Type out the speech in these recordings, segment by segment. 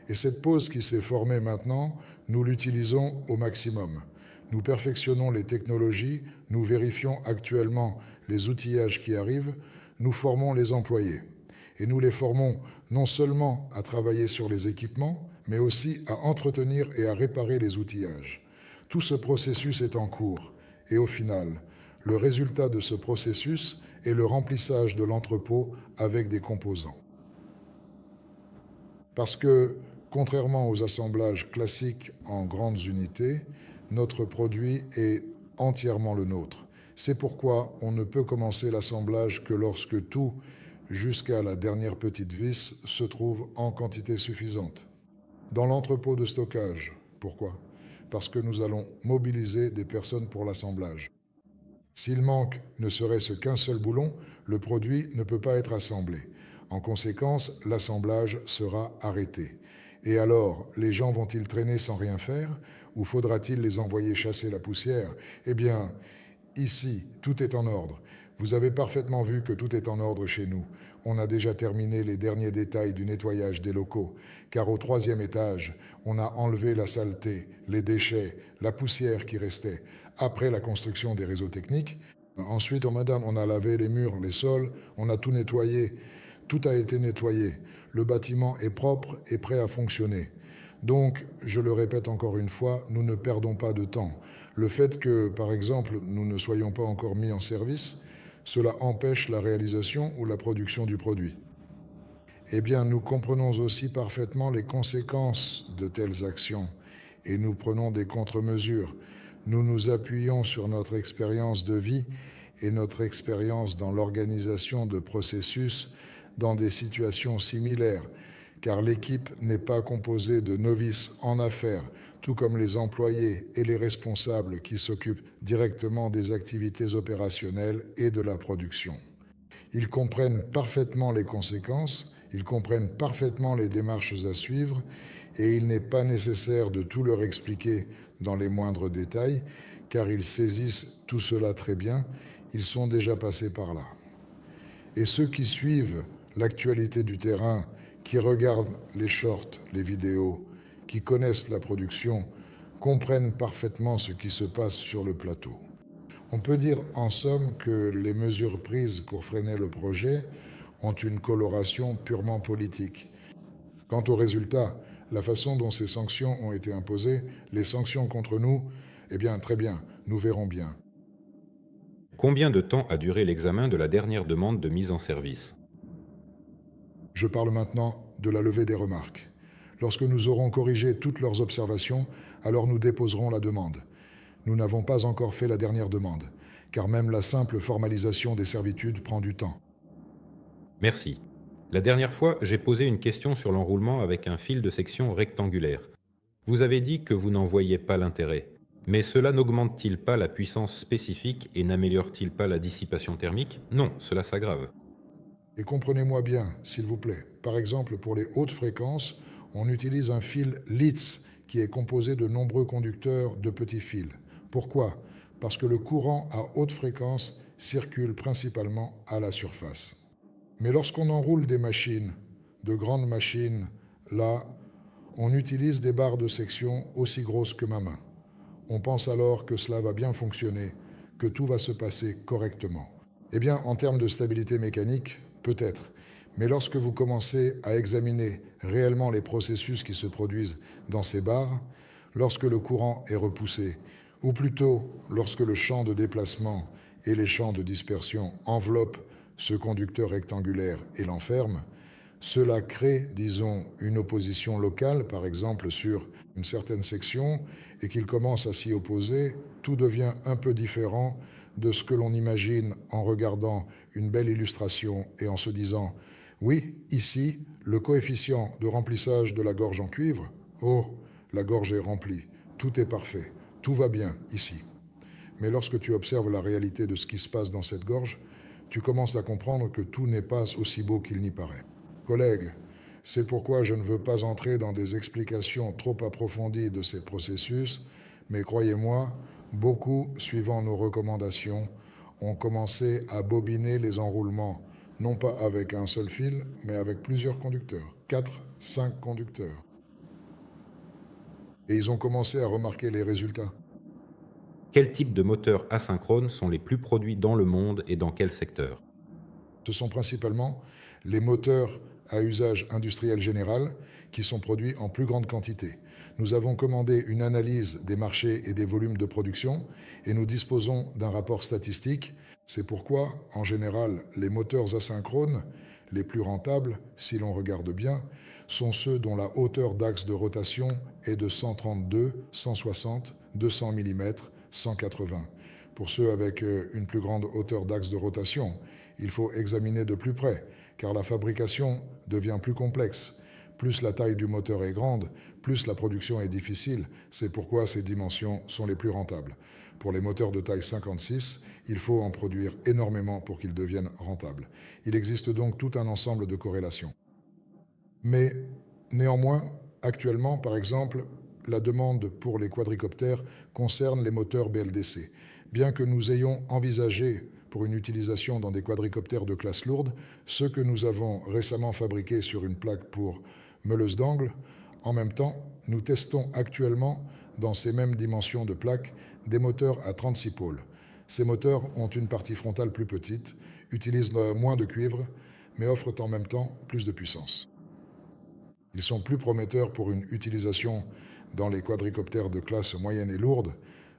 Et cette pause qui s'est formée maintenant, nous l'utilisons au maximum. Nous perfectionnons les technologies, nous vérifions actuellement les outillages qui arrivent, nous formons les employés. Et nous les formons non seulement à travailler sur les équipements, mais aussi à entretenir et à réparer les outillages. Tout ce processus est en cours. Et au final, le résultat de ce processus est le remplissage de l'entrepôt avec des composants. Parce que, contrairement aux assemblages classiques en grandes unités, notre produit est entièrement le nôtre. C'est pourquoi on ne peut commencer l'assemblage que lorsque tout, jusqu'à la dernière petite vis, se trouve en quantité suffisante. Dans l'entrepôt de stockage. Pourquoi? Parce que nous allons mobiliser des personnes pour l'assemblage. S'il manque ne serait-ce qu'un seul boulon, le produit ne peut pas être assemblé. En conséquence, l'assemblage sera arrêté. Et alors, les gens vont-ils traîner sans rien faire ou faudra-t-il les envoyer chasser la poussière? Eh bien, ici, tout est en ordre. Vous avez parfaitement vu que tout est en ordre chez nous. On a déjà terminé les derniers détails du nettoyage des locaux, car au 3e étage, on a enlevé la saleté, les déchets, la poussière qui restait, après la construction des réseaux techniques. Ensuite, madame, on a lavé les murs, les sols, on a tout nettoyé. Tout a été nettoyé. Le bâtiment est propre et prêt à fonctionner. Donc, je le répète encore une fois, nous ne perdons pas de temps. Le fait que, par exemple, nous ne soyons pas encore mis en service, cela empêche la réalisation ou la production du produit. Eh bien, nous comprenons aussi parfaitement les conséquences de telles actions et nous prenons des contre-mesures. Nous nous appuyons sur notre expérience de vie et notre expérience dans l'organisation de processus dans des situations similaires, car l'équipe n'est pas composée de novices en affaires, tout comme les employés et les responsables qui s'occupent directement des activités opérationnelles et de la production. Ils comprennent parfaitement les conséquences, ils comprennent parfaitement les démarches à suivre, et il n'est pas nécessaire de tout leur expliquer dans les moindres détails, car ils saisissent tout cela très bien, ils sont déjà passés par là. Et ceux qui suivent l'actualité du terrain, qui regardent les shorts, les vidéos, qui connaissent la production, comprennent parfaitement ce qui se passe sur le plateau. On peut dire en somme que les mesures prises pour freiner le projet ont une coloration purement politique. Quant au résultat, la façon dont ces sanctions ont été imposées, les sanctions contre nous, eh bien très bien, nous verrons bien. Combien de temps a duré l'examen de la dernière demande de mise en service? Je parle maintenant de la levée des remarques. Lorsque nous aurons corrigé toutes leurs observations, alors nous déposerons la demande. Nous n'avons pas encore fait la dernière demande, car même la simple formalisation des servitudes prend du temps. Merci. La dernière fois, j'ai posé une question sur l'enroulement avec un fil de section rectangulaire. Vous avez dit que vous n'en voyiez pas l'intérêt. Mais cela n'augmente-t-il pas la puissance spécifique et n'améliore-t-il pas la dissipation thermique? Non, cela s'aggrave. Et comprenez-moi bien, s'il vous plaît. Par exemple, pour les hautes fréquences, on utilise un fil Litz qui est composé de nombreux conducteurs de petits fils. Pourquoi? Parce que le courant à haute fréquence circule principalement à la surface. Mais lorsqu'on enroule des machines, de grandes machines, là, on utilise des barres de section aussi grosses que ma main. On pense alors que cela va bien fonctionner, que tout va se passer correctement. Eh bien, en termes de stabilité mécanique, peut-être. Mais lorsque vous commencez à examiner réellement les processus qui se produisent dans ces barres, lorsque le courant est repoussé, ou plutôt lorsque le champ de déplacement et les champs de dispersion enveloppent ce conducteur rectangulaire et l'enferment, cela crée, disons, une opposition locale, par exemple sur une certaine section, et qu'il commence à s'y opposer, tout devient un peu différent de ce que l'on imagine en regardant une belle illustration et en se disant « Oui, ici, le coefficient de remplissage de la gorge en cuivre, oh, la gorge est remplie, tout est parfait, tout va bien ici. » Mais lorsque tu observes la réalité de ce qui se passe dans cette gorge, tu commences à comprendre que tout n'est pas aussi beau qu'il n'y paraît. Collègues, c'est pourquoi je ne veux pas entrer dans des explications trop approfondies de ces processus, mais croyez-moi, beaucoup, suivant nos recommandations, ont commencé à bobiner les enroulements, non pas avec un seul fil, mais avec plusieurs conducteurs, 4, 5 conducteurs. Et ils ont commencé à remarquer les résultats. Quels types de moteurs asynchrones sont les plus produits dans le monde et dans quel secteur? Ce sont principalement les moteurs à usage industriel général qui sont produits en plus grande quantité. Nous avons commandé une analyse des marchés et des volumes de production et nous disposons d'un rapport statistique. C'est pourquoi, en général, les moteurs asynchrones les plus rentables, si l'on regarde bien, sont ceux dont la hauteur d'axe de rotation est de 132, 160, 200 mm, 180. Pour ceux avec une plus grande hauteur d'axe de rotation, il faut examiner de plus près, car la fabrication devient plus complexe. Plus la taille du moteur est grande, plus la production est difficile. C'est pourquoi ces dimensions sont les plus rentables. Pour les moteurs de taille 56, il faut en produire énormément pour qu'ils deviennent rentables. Il existe donc tout un ensemble de corrélations. Mais néanmoins, actuellement, par exemple, la demande pour les quadricoptères concerne les moteurs BLDC. Bien que nous ayons envisagé pour une utilisation dans des quadricoptères de classe lourde, ceux que nous avons récemment fabriqués sur une plaque pour meuleuse d'angle, en même temps, nous testons actuellement dans ces mêmes dimensions de plaques des moteurs à 36 pôles. Ces moteurs ont une partie frontale plus petite, utilisent moins de cuivre, mais offrent en même temps plus de puissance. Ils sont plus prometteurs pour une utilisation dans les quadricoptères de classe moyenne et lourde.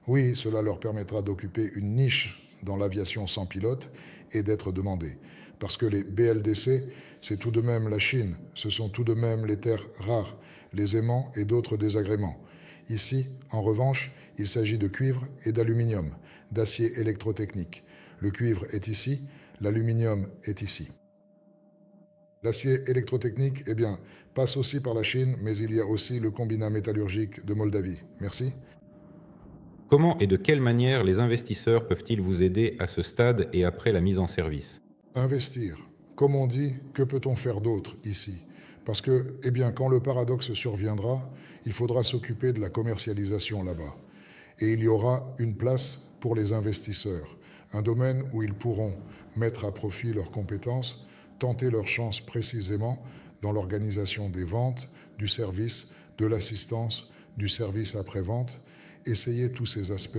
Oui, cela leur permettra d'occuper une niche dans l'aviation sans pilote et d'être demandés. Parce que les BLDC, c'est tout de même la Chine, ce sont tout de même les terres rares, les aimants et d'autres désagréments. Ici, en revanche, il s'agit de cuivre et d'aluminium, d'acier électrotechnique. Le cuivre est ici, l'aluminium est ici. L'acier électrotechnique, eh bien, passe aussi par la Chine, mais il y a aussi le combinat métallurgique de Moldavie. Merci. Comment et de quelle manière les investisseurs peuvent-ils vous aider à ce stade et après la mise en service? Investir. Comme on dit, que peut-on faire d'autre ici? Parce que, eh bien, quand le paradoxe surviendra, il faudra s'occuper de la commercialisation là-bas. Et il y aura une place pour les investisseurs, un domaine où ils pourront mettre à profit leurs compétences, tenter leur chance précisément dans l'organisation des ventes, du service, de l'assistance, du service après-vente, essayer tous ces aspects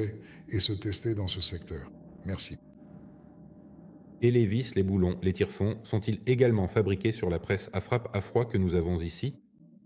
et se tester dans ce secteur. Merci. Et les vis, les boulons, les tire-fonds sont-ils également fabriqués sur la presse à frappe à froid que nous avons ici?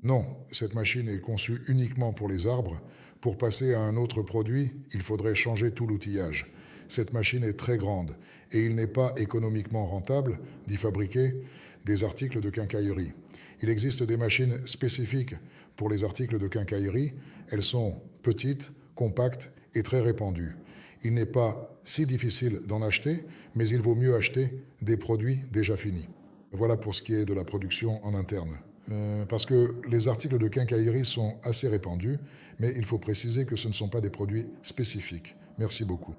Non, cette machine est conçue uniquement pour les arbres. Pour passer à un autre produit, il faudrait changer tout l'outillage. Cette machine est très grande et il n'est pas économiquement rentable d'y fabriquer des articles de quincaillerie. Il existe des machines spécifiques pour les articles de quincaillerie. Elles sont petites, compactes et très répandues. Il n'est pas si difficile d'en acheter, mais il vaut mieux acheter des produits déjà finis. Voilà pour ce qui est de la production en interne. Parce que les articles de quincaillerie sont assez répandus, mais il faut préciser que ce ne sont pas des produits spécifiques. Merci beaucoup.